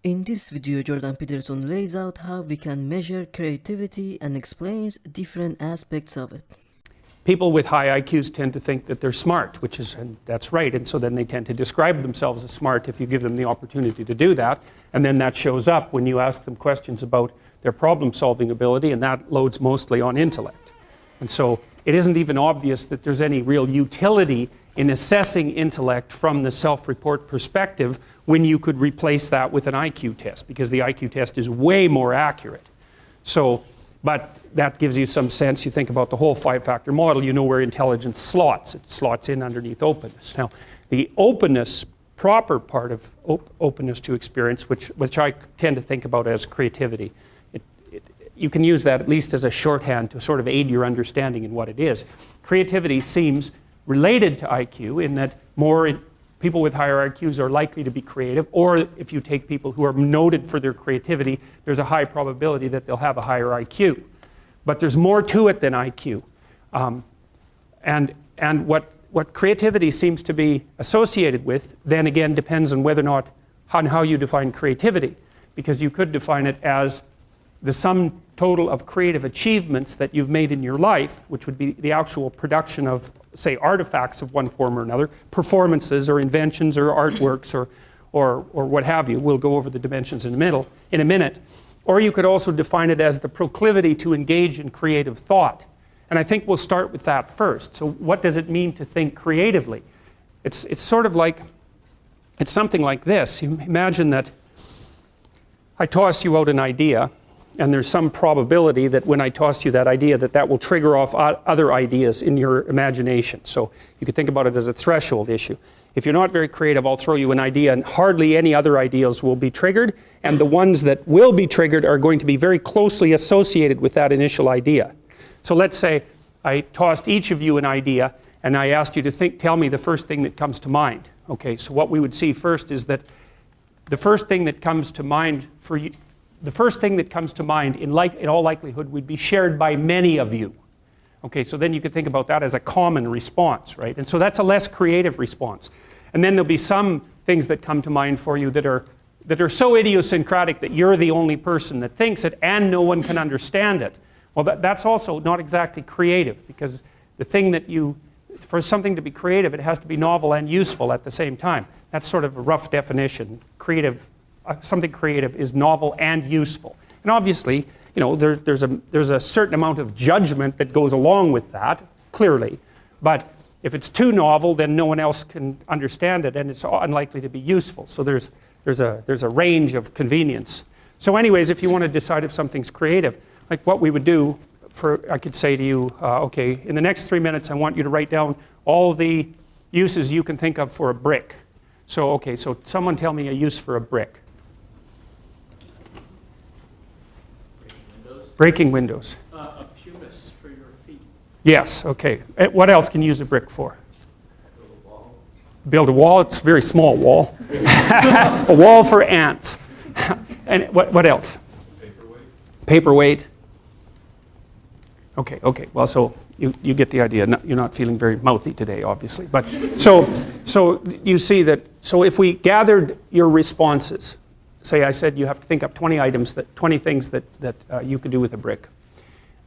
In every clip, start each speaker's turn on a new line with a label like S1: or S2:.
S1: In this video, Jordan Peterson lays out how we can measure creativity and explains different aspects of it.
S2: People with high IQs tend to think that they're smart, and that's right, and so then they tend to describe themselves as smart if you give them the opportunity to do that, and then that shows up when you ask them questions about their problem-solving ability, and that loads mostly on intellect. And so it isn't even obvious that there's any real utility in assessing intellect from the self-report perspective when you could replace that with an IQ test, because the IQ test is way more accurate. So, but that gives you some sense. You think about the whole five-factor model, you know where intelligence slots. It slots in underneath openness. Now, the openness, proper part of openness to experience, which I tend to think about as creativity, you can use that at least as a shorthand to sort of aid your understanding in what it is. Creativity seems related to IQ in that people with higher IQs are likely to be creative, or if you take people who are noted for their creativity, there's a high probability that they'll have a higher IQ. But there's more to it than IQ. And what creativity seems to be associated with, then again, depends on whether or not, on how you define creativity. Because you could define it as the sum total of creative achievements that you've made in your life, which would be the actual production of, say, artifacts of one form or another, performances or inventions or artworks or what have you. We'll go over the dimensions in a minute. Or you could also define it as the proclivity to engage in creative thought. And I think we'll start with that first. So what does it mean to think creatively? It's sort of like, it's something like this. Imagine that I tossed you out an idea, and there's some probability that when I toss you that idea that will trigger off other ideas in your imagination. So you could think about it as a threshold issue. If you're not very creative, I'll throw you an idea and hardly any other ideas will be triggered, and the ones that will be triggered are going to be very closely associated with that initial idea. So let's say I tossed each of you an idea and I asked you to tell me the first thing that comes to mind. Okay, so what we would see first is that the first thing that comes to mind for you, the first thing that comes to mind in all likelihood would be shared by many of you. Okay, so then you could think about that as a common response, right? And so that's a less creative response. And then there'll be some things that come to mind for you that are so idiosyncratic that you're the only person that thinks it and no one can understand it. Well, that's also not exactly creative, because the thing that for something to be creative, it has to be novel and useful at the same time. That's sort of a rough definition. Something creative is novel and useful. And obviously, you know, there's a certain amount of judgment that goes along with that, clearly. But if it's too novel, then no one else can understand it, and it's unlikely to be useful. So there's a range of convenience. So anyways, if you want to decide if something's creative, like what we would do, I could say to you, okay, in the next 3 minutes, I want you to write down all the uses you can think of for a brick. So, okay, so someone tell me a use for a brick. Breaking windows.
S3: A pumice for your feet.
S2: Yes, okay. What else can you use a brick for?
S3: Build a wall.
S2: Build a wall. It's a very small wall. A wall for ants. And what else?
S3: Paperweight.
S2: Paperweight. Okay. Well, so you get the idea. You're not feeling very mouthy today, obviously. But so you see that. So if we gathered your responses, say I said you have to think up 20 things that you could do with a brick,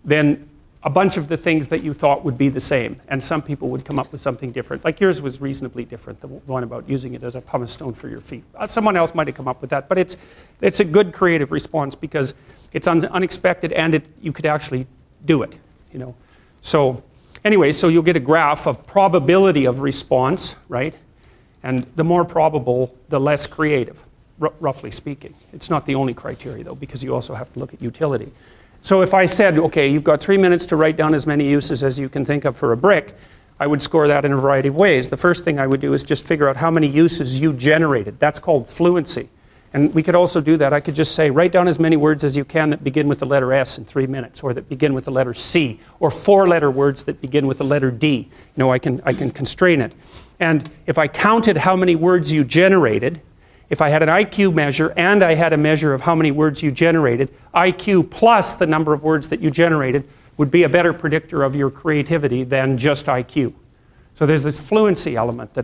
S2: then a bunch of the things that you thought would be the same, and some people would come up with something different. Like yours was reasonably different, the one about using it as a pumice stone for your feet. Someone else might have come up with that, but it's a good creative response because it's unexpected and you could actually do it, you know. So anyway, so you'll get a graph of probability of response, right? And the more probable, the less creative. Roughly speaking. It's not the only criteria though, because you also have to look at utility. So if I said, okay, you've got 3 minutes to write down as many uses as you can think of for a brick, I would score that in a variety of ways. The first thing I would do is just figure out how many uses you generated. That's called fluency. And we could also do that. I could just say, write down as many words as you can that begin with the letter S in 3 minutes, or that begin with the letter C, or 4-letter words that begin with the letter D. You know, I can constrain it. And if I counted how many words you generated, if I had an IQ measure and I had a measure of how many words you generated, IQ plus the number of words that you generated would be a better predictor of your creativity than just IQ. So there's this fluency element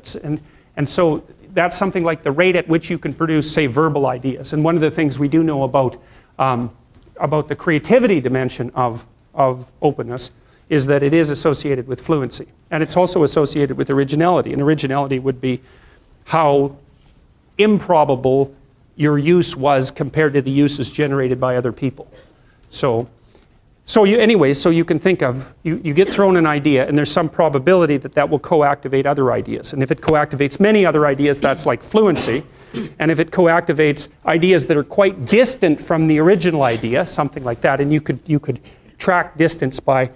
S2: and so that's something like the rate at which you can produce, say, verbal ideas. And one of the things we do know about the creativity dimension of openness is that it is associated with fluency. And it's also associated with originality. And originality would be how improbable your use was compared to the uses generated by other people. So you can think of, you get thrown an idea and there's some probability that that will co-activate other ideas. And if it co-activates many other ideas, that's like fluency. And if it co-activates ideas that are quite distant from the original idea, something like that, and you could track distance by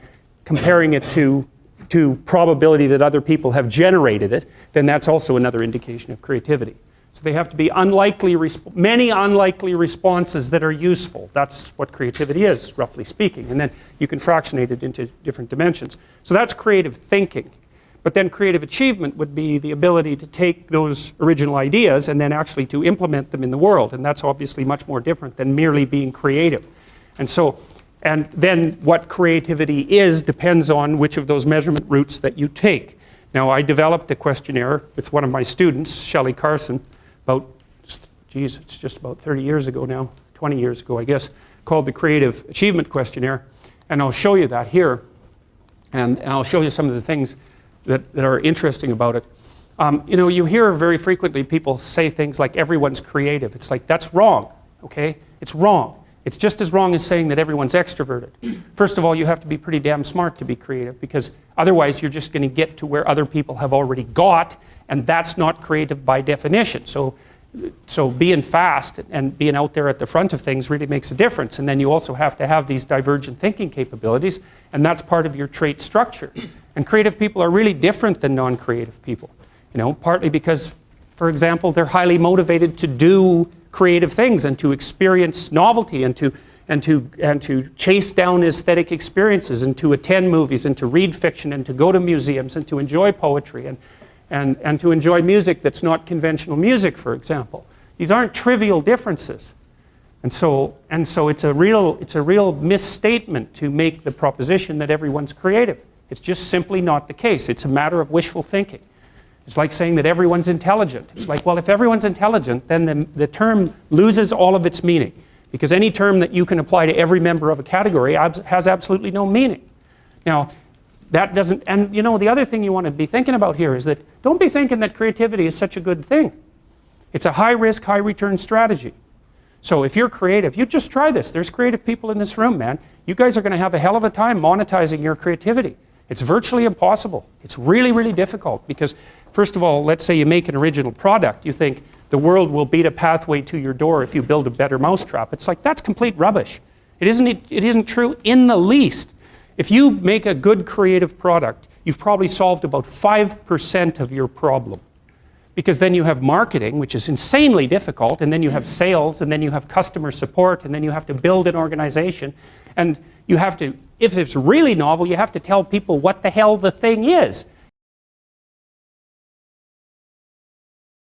S2: comparing it to probability that other people have generated it, then that's also another indication of creativity. So they have to be many unlikely responses that are useful. That's what creativity is, roughly speaking. And then you can fractionate it into different dimensions. So that's creative thinking. But then creative achievement would be the ability to take those original ideas and then actually to implement them in the world. And that's obviously much more different than merely being creative. And then what creativity is depends on which of those measurement routes that you take. Now, I developed a questionnaire with one of my students, Shelley Carson, it's just about 30 years ago now, 20 years ago, I guess, called the Creative Achievement Questionnaire. And I'll show you that here. And I'll show you some of the things that are interesting about it. You hear very frequently people say things like, everyone's creative. It's like, that's wrong, okay? It's wrong. It's just as wrong as saying that everyone's extroverted. First of all, you have to be pretty damn smart to be creative, because otherwise you're just going to get to where other people have already got, and that's not creative by definition. So being fast and being out there at the front of things really makes a difference. And then you also have to have these divergent thinking capabilities, and that's part of your trait structure. And creative people are really different than non-creative people. Partly because, for example, they're highly motivated to do creative things and to experience novelty and to chase down aesthetic experiences and to attend movies and to read fiction and to go to museums and to enjoy poetry and to enjoy music that's not conventional music, for example. These aren't trivial differences. And so it's a real misstatement to make the proposition that everyone's creative. It's just simply not the case. It's a matter of wishful thinking. It's like saying that everyone's intelligent. It's like, well, if everyone's intelligent, then the term loses all of its meaning, because any term that you can apply to every member of a category has absolutely no meaning. Now, that doesn't, and the other thing you want to be thinking about here is that don't be thinking that creativity is such a good thing. It's a high-risk, high-return strategy. So if you're creative, you just try this. There's creative people in this room, man. You guys are going to have a hell of a time monetizing your creativity. It's virtually impossible. It's really, really difficult because, first of all, let's say you make an original product. You think the world will beat a pathway to your door if you build a better mousetrap. It's like, that's complete rubbish. It isn't true in the least. If you make a good creative product, you've probably solved about 5% of your problem. Because then you have marketing, which is insanely difficult, and then you have sales, and then you have customer support, and then you have to build an organization, and you have to, if it's really novel, you have to tell people what the hell the thing is.